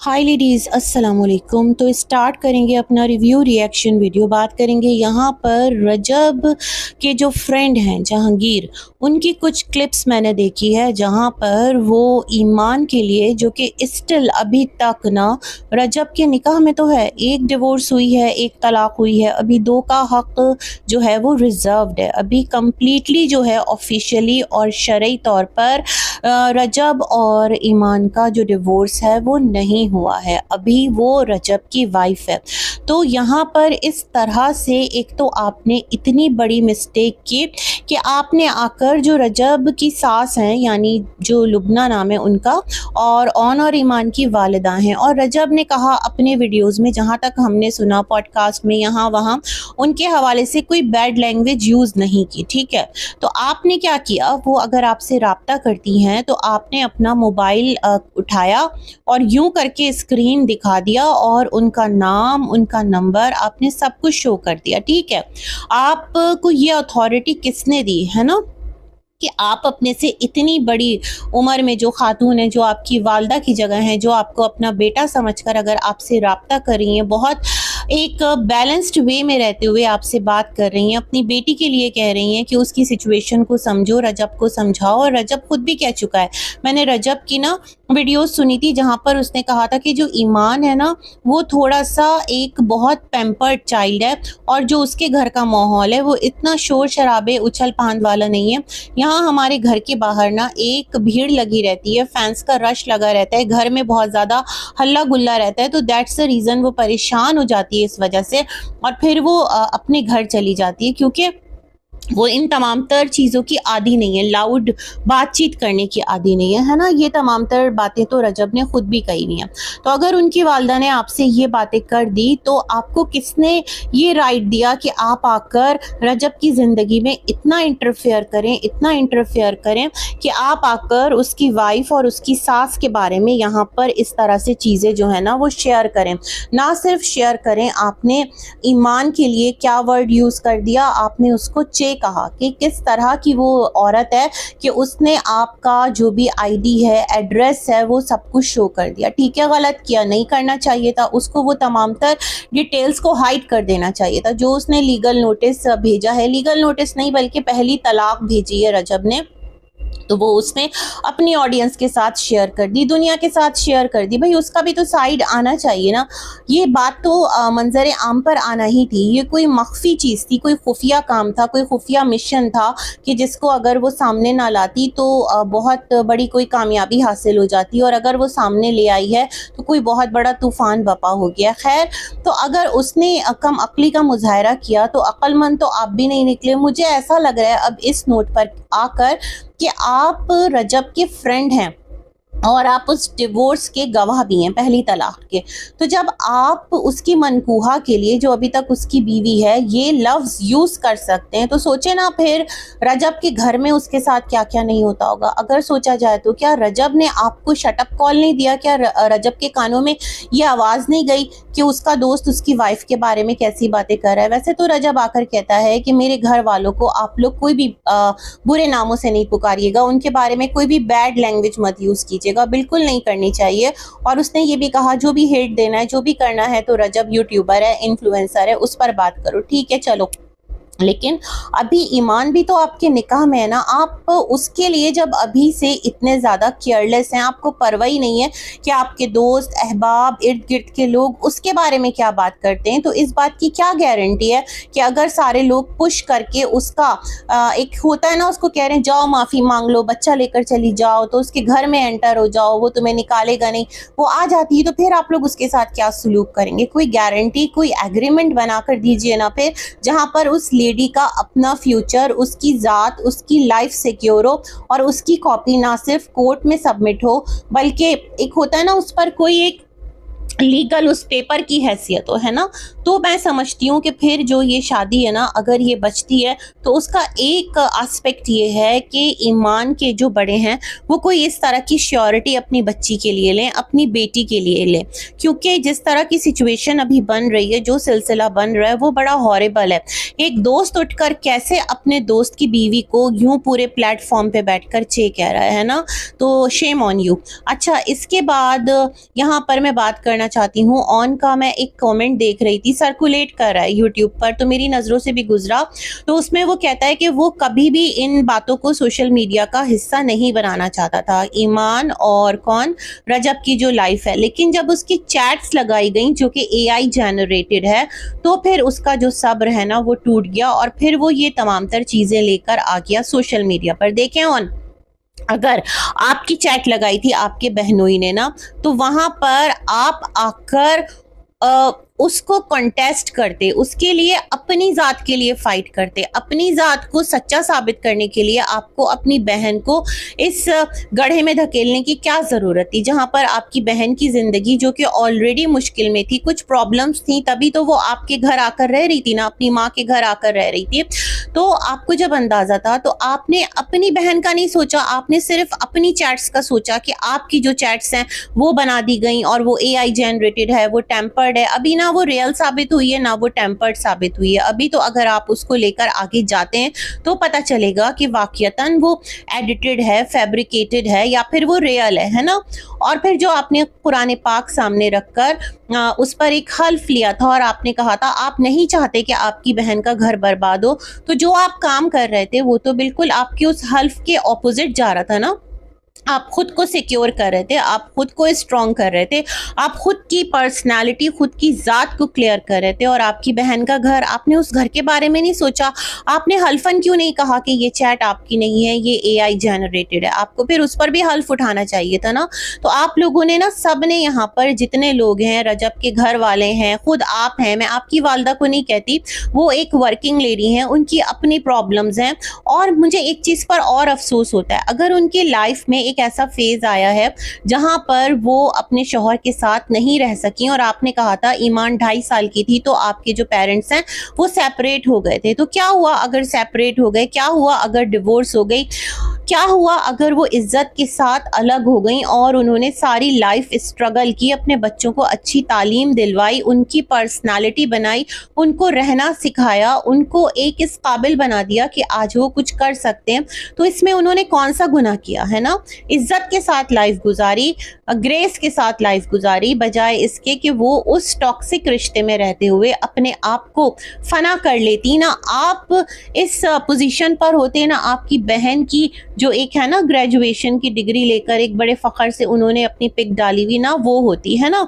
हाय ladies, अस्सलाम वालेकुम। तो स्टार्ट करेंगे अपना रिव्यू रिएक्शन वीडियो। बात करेंगे यहाँ पर रजब के जो फ्रेंड हैं जहांगीर, उनकी कुछ क्लिप्स मैंने देखी है जहाँ पर वो ईमान के लिए, जो कि स्टिल अभी तक ना रजब के निकाह में तो है, एक डिवोर्स हुई है, एक तलाक हुई है, अभी दो का हक जो है वो रिजर्व्ड है। अभी कम्प्लीटली जो है ऑफिशियली और शरई तौर पर रजब और ईमान का जो डिवोर्स है वो नहीं हुआ है, अभी वो रजब की वाइफ है। तो यहाँ पर इस तरह से एक तो आपने इतनी बड़ी मिस्टेक की कि आपने आकर जो रजब की सास हैं, यानी जो लुबना नाम है उनका, और ईमान की वालिदा हैं, और रजब ने कहा अपने वीडियोस में, जहाँ तक हमने सुना पॉडकास्ट में यहाँ वहाँ, उनके हवाले से कोई बैड लैंग्वेज यूज़ नहीं की। ठीक है, तो आपने क्या किया, वो अगर आपसे राब्ता करती हैं तो आपने अपना मोबाइल उठाया और यूं करके स्क्रीन दिखा दिया और उनका नाम, उनका नंबर, आपने सब कुछ शो कर दिया। ठीक है, आपको ये अथॉरिटी किसने दी है ना कि आप अपने से इतनी बड़ी उम्र में जो खातून है, जो आपकी वालदा की जगह है, जो आपको अपना बेटा समझकर अगर आपसे राब्ता कर रही हैं, बहुत एक बैलेंस्ड वे में रहते हुए आपसे बात कर रही हैं, अपनी बेटी के लिए कह रही हैं कि उसकी सिचुएशन को समझो, रजब को समझाओ। और रजब खुद भी कह चुका है, मैंने रजब की ना वीडियोस सुनी थी जहाँ पर उसने कहा था कि जो ईमान है ना वो थोड़ा सा एक बहुत पैम्पर्ड चाइल्ड है, और जो उसके घर का माहौल है वो इतना शोर शराबे उछल पांद वाला नहीं है। यहाँ हमारे घर के बाहर ना एक भीड़ लगी रहती है, फैंस का रश लगा रहता है, घर में बहुत ज़्यादा हल्ला गुल्ला रहता है, तो दैट्स द रीज़न वो परेशान हो जाती है इस वजह से, और फिर वो अपने घर चली जाती है, क्योंकि वो इन तमाम तर चीज़ों की आदी नहीं है, लाउड बातचीत करने की आदी नहीं है ना। ये तमाम तर बातें तो रजब ने खुद भी कही हुई हैं। तो अगर उनकी वालदा ने आपसे ये बातें कर दी तो आपको किसने ये राइट दिया कि आप आकर रजब की ज़िंदगी में इतना इंटरफेयर करें, इतना इंटरफेयर करें कि आप आकर उसकी वाइफ और उसकी सास के बारे में यहाँ पर इस तरह से चीज़ें जो है ना वो शेयर करें। ना सिर्फ शेयर करें, आपने ईमान के लिए क्या वर्ड यूज़ कर दिया, आपने उसको कहा कि किस तरह की वो औरत है कि उसने आपका जो भी आईडी है, एड्रेस है, वो सब कुछ शो कर दिया। ठीक है, गलत किया, नहीं करना चाहिए था उसको, वो तमाम तर डिटेल्स को हाइड कर देना चाहिए था। जो उसने लीगल नोटिस भेजा है, लीगल नोटिस नहीं बल्कि पहली तलाक भेजी है रजब ने, तो वो उसने अपनी ऑडियंस के साथ शेयर कर दी, दुनिया के साथ शेयर कर दी। भाई उसका भी तो साइड आना चाहिए ना। ये बात तो मंजर आम पर आना ही थी। ये कोई मख्फी चीज़ थी, कोई खुफिया काम था, कोई खुफिया मिशन था कि जिसको अगर वो सामने ना लाती तो बहुत बड़ी कोई कामयाबी हासिल हो जाती, और अगर वो सामने ले आई है तो कोई बहुत बड़ा तूफ़ान बपा हो गया। खैर, तो अगर उसने कम अक्ली का मुजाहरा किया तो अक्लमंद तो आप भी नहीं निकले। मुझे ऐसा लग रहा है अब इस नोट पर आकर कि आप रजब के फ्रेंड हैं और आप उस डिवोर्स के गवाह भी हैं, पहली तलाक के। तो जब आप उसकी मनकूहा के लिए, जो अभी तक उसकी बीवी है, ये लफ्ज़ यूज़ कर सकते हैं, तो सोचे ना फिर रजब के घर में उसके साथ क्या क्या नहीं होता होगा। अगर सोचा जाए तो क्या रजब ने आपको शटअप कॉल नहीं दिया? क्या रजब के कानों में ये आवाज़ नहीं गई कि उसका दोस्त उसकी वाइफ के बारे में कैसी बातें कर रहा है? वैसे तो रजब आकर कहता है कि मेरे घर वालों को आप लोग कोई भी बुरे नामों से नहीं पुकारिएगा, उनके बारे में कोई भी बैड लैंग्वेज मत यूज़ कीजिएगा, बिल्कुल नहीं करनी चाहिए। और उसने ये भी कहा जो भी हेट देना है, जो भी करना है, तो रजब यूट्यूबर है, इन्फ्लुएंसर है, उस पर बात करो। ठीक है, चलो। लेकिन अभी ईमान भी तो आपके निकाह में है ना। आप उसके लिए जब अभी से इतने ज़्यादा केयरलेस हैं, आपको परवाह ही नहीं है कि आपके दोस्त अहबाब इर्द गिर्द के लोग उसके बारे में क्या बात करते हैं, तो इस बात की क्या गारंटी है कि अगर सारे लोग पुश करके उसका एक होता है ना, उसको कह रहे हैं जाओ माफ़ी मांग लो, बच्चा लेकर चली जाओ, तो उसके घर में एंटर हो जाओ, वो तुम्हें निकालेगा नहीं, वो आ जाती है, तो फिर आप लोग उसके साथ क्या सलूक करेंगे? कोई गारंटी, कोई एग्रीमेंट बना कर दीजिए ना फिर, जहाँ पर उस लेडी का अपना फ्यूचर, उसकी ज़ात, उसकी लाइफ सिक्योर हो, और उसकी कॉपी ना सिर्फ कोर्ट में सबमिट हो बल्कि एक होता है ना उस पर कोई एक लीगल उस पेपर की हैसियत हो, है ना। तो मैं समझती हूँ कि फिर जो ये शादी है ना, अगर ये बचती है तो उसका एक एस्पेक्ट ये है कि ईमान के जो बड़े हैं वो कोई इस तरह की श्योरिटी अपनी बच्ची के लिए लें, अपनी बेटी के लिए लें, क्योंकि जिस तरह की सिचुएशन अभी बन रही है, जो सिलसिला बन रहा है वो बड़ा हॉरिबल है। एक दोस्त उठकर कैसे अपने दोस्त की बीवी को यूं पूरे प्लेटफॉर्म पे बैठकर चे कह रहा है ना, तो शेम ऑन यू। अच्छा, इसके बाद यहाँ पर मैं बात करना चाहती हूँ, ऑन का मैं एक कमेंट देख रही थी, सर्कुलेट कर रहा है यूट्यूब पर, तो मेरी नज़रों से भी गुजरा। तो उसमें वो कहता है कि वो कभी भी इन बातों को सोशल मीडिया का हिस्सा नहीं बनाना चाहता था, ईमान और कौन, रजब की जो लाइफ है, लेकिन जब उसकी चैट्स लगाई गई जो कि AI जनरेटेड है, तो फिर उसका जो सब्र है ना वो टूट गया और फिर वो ये तमाम तर चीज़ें लेकर आ गया सोशल मीडिया पर। देखें ऑन, अगर आपकी चैट लगाई थी आपके बहनोई ने ना, तो वहां पर आप आकर उसको कंटेस्ट करते, उसके लिए अपनी ज़ात के लिए फ़ाइट करते, अपनी ज़ात को सच्चा साबित करने के लिए आपको अपनी बहन को इस गड्ढे में धकेलने की क्या ज़रूरत थी, जहाँ पर आपकी बहन की ज़िंदगी जो कि ऑलरेडी मुश्किल में थी, कुछ प्रॉब्लम्स थी, तभी तो वो आपके घर आकर रह रही थी ना, अपनी माँ के घर आकर रह रही थी। तो आपको जब अंदाज़ा था तो आपने अपनी बहन का नहीं सोचा, आपने सिर्फ अपनी चैट्स का सोचा कि आपकी जो चैट्स हैं वो बना दी गई और वो AI जनरेटेड है, वो टेम्पर्ड है। अभी ना वो रियल साबित हुई है ना वो टेम्पर्ड साबित हुई है। अभी तो अगर आप उसको लेकर आगे जाते हैं तो पता चलेगा कि वाकईतन वो एडिटेड है, फैब्रिकेटेड है या फिर वो रियल है ना। और फिर जो आपने कुरान पाक सामने रखकर उस पर एक हल्फ लिया था और आपने कहा था आप नहीं चाहते कि आपकी बहन का घर बर्बाद हो, तो जो आप काम कर रहे थे वो तो बिल्कुल आपके उस हल्फ के ऑपोजिट जा रहा था ना। आप खुद को सिक्योर कर रहे थे, आप खुद को स्ट्रॉन्ग कर रहे थे, आप खुद की पर्सनालिटी, खुद की ज़ात को क्लियर कर रहे थे। और आपकी बहन का घर, आपने उस घर के बारे में नहीं सोचा। आपने हल्फन क्यों नहीं कहा कि ये चैट आपकी नहीं है, ये AI जनरेटेड है? आपको फिर उस पर भी हल्फ उठाना चाहिए था ना। तो आप लोगों ने ना, सब ने यहाँ पर जितने लोग हैं, रजब के घर वाले हैं, खुद आप हैं, मैं आपकी वालदा को नहीं कहती, वो एक वर्किंग लेडी हैं, उनकी अपनी प्रॉब्लम्स हैं। और मुझे एक चीज़ पर और अफसोस होता है, अगर उनकी लाइफ में एक ऐसा फेज आया है जहां पर वो अपने शौहर के साथ नहीं रह सकी, और आपने कहा था ईमान 2.5 साल की थी तो आपके जो पेरेंट्स हैं वो सेपरेट हो गए थे, तो क्या हुआ अगर सेपरेट हो गए, क्या हुआ अगर डिवोर्स हो गई, क्या हुआ अगर वो इज्जत के साथ अलग हो गई और उन्होंने सारी लाइफ स्ट्रगल की, अपने बच्चों को अच्छी तालीम दिलवाई, उनकी पर्सनालिटी बनाई, उनको रहना सिखाया, उनको एक इस काबिल बना दिया कि आज वो कुछ कर सकते हैं, तो इसमें उन्होंने कौन सा गुनाह किया है ना। इज्जत के साथ लाइफ गुजारी, ग्रेस के साथ लाइफ गुजारी, बजाय इसके कि वो उस टॉक्सिक रिश्ते में रहते हुए अपने आप को फना कर लेती ना। आप इस पोजीशन पर होते ना, आपकी बहन की जो एक है ना ग्रेजुएशन की डिग्री लेकर एक बड़े फख्र से उन्होंने अपनी पिक डाली हुई ना, वो होती है ना।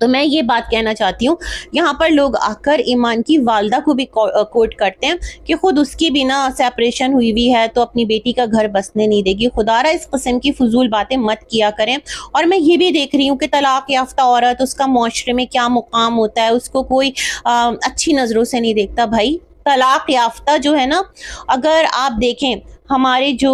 तो मैं ये बात कहना चाहती हूँ, यहाँ पर लोग आकर ईमान की वालदा को भी कोट करते हैं कि खुद उसकी भी ना सेपरेशन हुई हुई है तो अपनी बेटी का घर बसने नहीं देगी। खुदारा इस किस्म की फजूल बातें मत किया करें। और मैं ये भी देख रही हूँ कि तलाक याफ्ता औरत, उसका मुआशरे में क्या मुकाम होता है, उसको कोई अच्छी नज़रों से नहीं देखता। भाई तलाक याफ्ता जो है ना, अगर आप देखें हमारे जो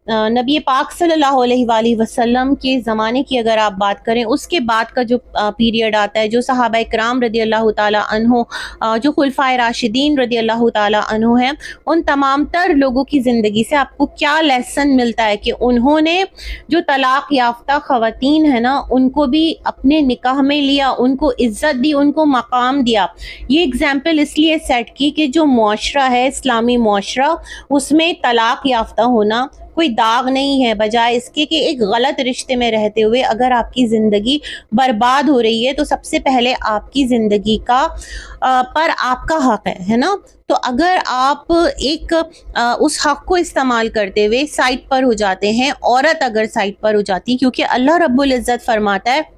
नबी पाक सल्लल्लाहु अलैहि वसल्लम के ज़माने की अगर आप बात करें, उसके बाद का जो पीरियड आता है, जो सहाबा इकराम रदी अल्लाह ताला अन्हो, जो खुलफाए राशिदीन रदी अल्लाह ताला अन्हो हैं, उन तमाम तर लोगों की ज़िंदगी से आपको क्या लेसन मिलता है कि उन्होंने जो तलाक याफ्ता ख़वातीन है ना, उनको भी अपने निकाह में लिया, उनको इज़्ज़त दी, उनको मकाम दिया। ये एग्जाम्पल इसलिए सेट की कि जो मुआशरा है, इस्लामी मुआशरा, उसमें तलाक याफ्ता होना कोई दाग नहीं है, बजाय इसके कि एक गलत रिश्ते में रहते हुए अगर आपकी ज़िंदगी बर्बाद हो रही है तो सबसे पहले आपकी ज़िंदगी का पर आपका हक है ना। तो अगर आप एक उस हक को इस्तेमाल करते हुए साइड पर हो जाते हैं, औरत अगर साइड पर हो जाती, क्योंकि अल्लाह रब्बुल इज़्ज़त फरमाता है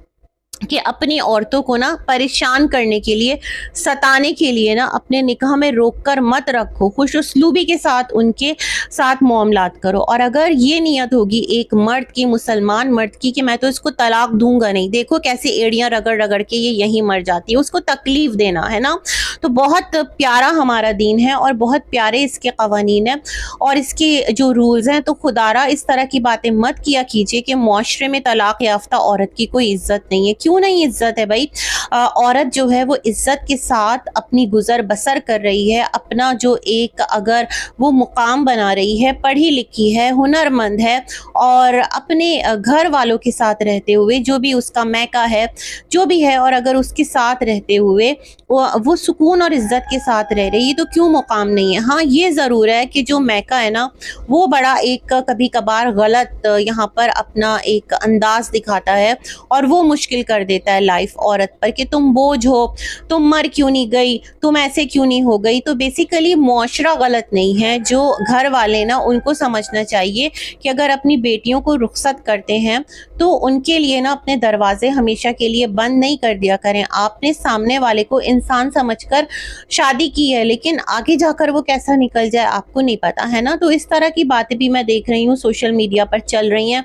कि अपनी औरतों को ना परेशान करने के लिए, सताने के लिए ना अपने निकाह में रोक कर मत रखो, खुश उसलूबी के साथ उनके साथ मामलात करो। और अगर ये नियत होगी एक मर्द की, मुसलमान मर्द की, कि मैं तो इसको तलाक दूंगा नहीं, देखो कैसे एड़ियां रगड़ रगड़ के ये यहीं मर जाती है, उसको तकलीफ देना है ना। तो बहुत प्यारा हमारा दीन है और बहुत प्यारे इसके कवानीन हैं और इसके जो रूल्स हैं। तो खुदारा इस तरह की बातें मत किया कीजिए कि मुआशरे में तलाक याफ्ता औरत की कोई इज्जत नहीं है। क्यों नहीं इज्जत है भाई? औरत जो है वो इज्जत के साथ अपनी गुजर बसर कर रही है, अपना जो एक अगर वो मुकाम बना रही है, पढ़ी लिखी है, हुनरमंद है और अपने घर वालों के साथ रहते हुए, जो भी उसका मैका है, जो भी है, और अगर उसके साथ रहते हुए वो सुकून और इज्जत के साथ रह रही है, तो क्यों मुकाम नहीं है? हाँ, ये ज़रूर है कि जो मैका है ना, वो बड़ा एक कभी कभार गलत यहाँ पर अपना एक अंदाज दिखाता है और वो मुश्किल कर देता है लाइफ औरत पर कि तुम बोझ हो, तुम मर क्यों नहीं गई, तुम ऐसे क्यों नहीं हो गई। तो बेसिकली मुआशरा गलत नहीं है, जो घर वाले ना उनको समझना चाहिए कि अगर अपनी बेटियों को रुखसत करते हैं तो उनके लिए ना अपने दरवाजे हमेशा के लिए बंद नहीं कर दिया करें। आपने सामने वाले को इंसान समझकर शादी की है, लेकिन आगे जाकर वो कैसा निकल जाए आपको नहीं पता, है ना। तो इस तरह की बातें भी मैं देख रही हूँ सोशल मीडिया पर चल रही हैं,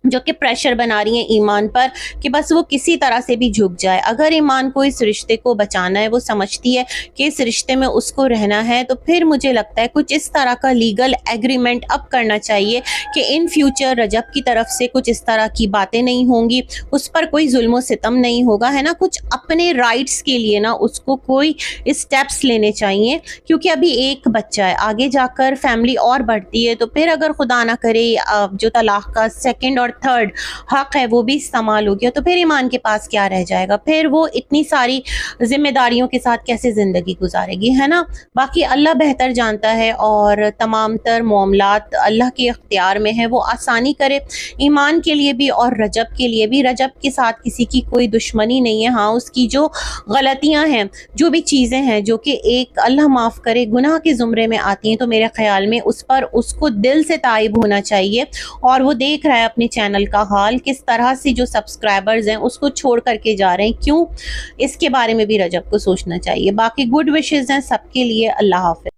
जो कि प्रेशर बना रही हैं ईमान पर कि बस वो किसी तरह से भी झुक जाए। अगर ईमान को इस रिश्ते को बचाना है, वो समझती है कि इस रिश्ते में उसको रहना है, तो फिर मुझे लगता है कुछ इस तरह का लीगल एग्रीमेंट अब करना चाहिए कि इन फ्यूचर रजब की तरफ से कुछ इस तरह की बातें नहीं होंगी, उस पर कोई जुल्म सितम नहीं होगा, है ना। कुछ अपने राइट्स के लिए ना उसको कोई स्टेप्स लेने चाहिए, क्योंकि अभी एक बच्चा है, आगे जाकर फैमिली और बढ़ती है, तो फिर अगर खुदा ना करे जो तलाक का सेकेंड और थर्ड हक है वो भी इस्तेमाल हो गया, तो फिर ईमान के पास क्या रह जाएगा? फिर वो इतनी सारी जिम्मेदारियों के साथ कैसे जिंदगी गुजारेगी, है ना। बाकी अल्लाह बेहतर जानता है और तमाम तर मामलात अल्लाह के इख्तियार में है, वो आसानी करे ईमान के लिए भी और रजब के लिए भी। रजब के साथ किसी की कोई दुश्मनी नहीं है। हाँ, उसकी जो गलतियां हैं, जो भी चीज़ें हैं जो कि एक अल्लाह माफ़ करे गुनाह के ज़ुमरे में आती हैं, तो मेरे ख्याल में उस पर उसको दिल से ताइब होना चाहिए। और वो देख रहा है अपने चैनल का हाल, किस तरह से जो सब्सक्राइबर्स हैं उसको छोड़ करके जा रहे हैं, क्यों, इसके बारे में भी रजब को सोचना चाहिए। बाकी गुड विशेज़ हैं सबके लिए। अल्लाह हाफ़िज़।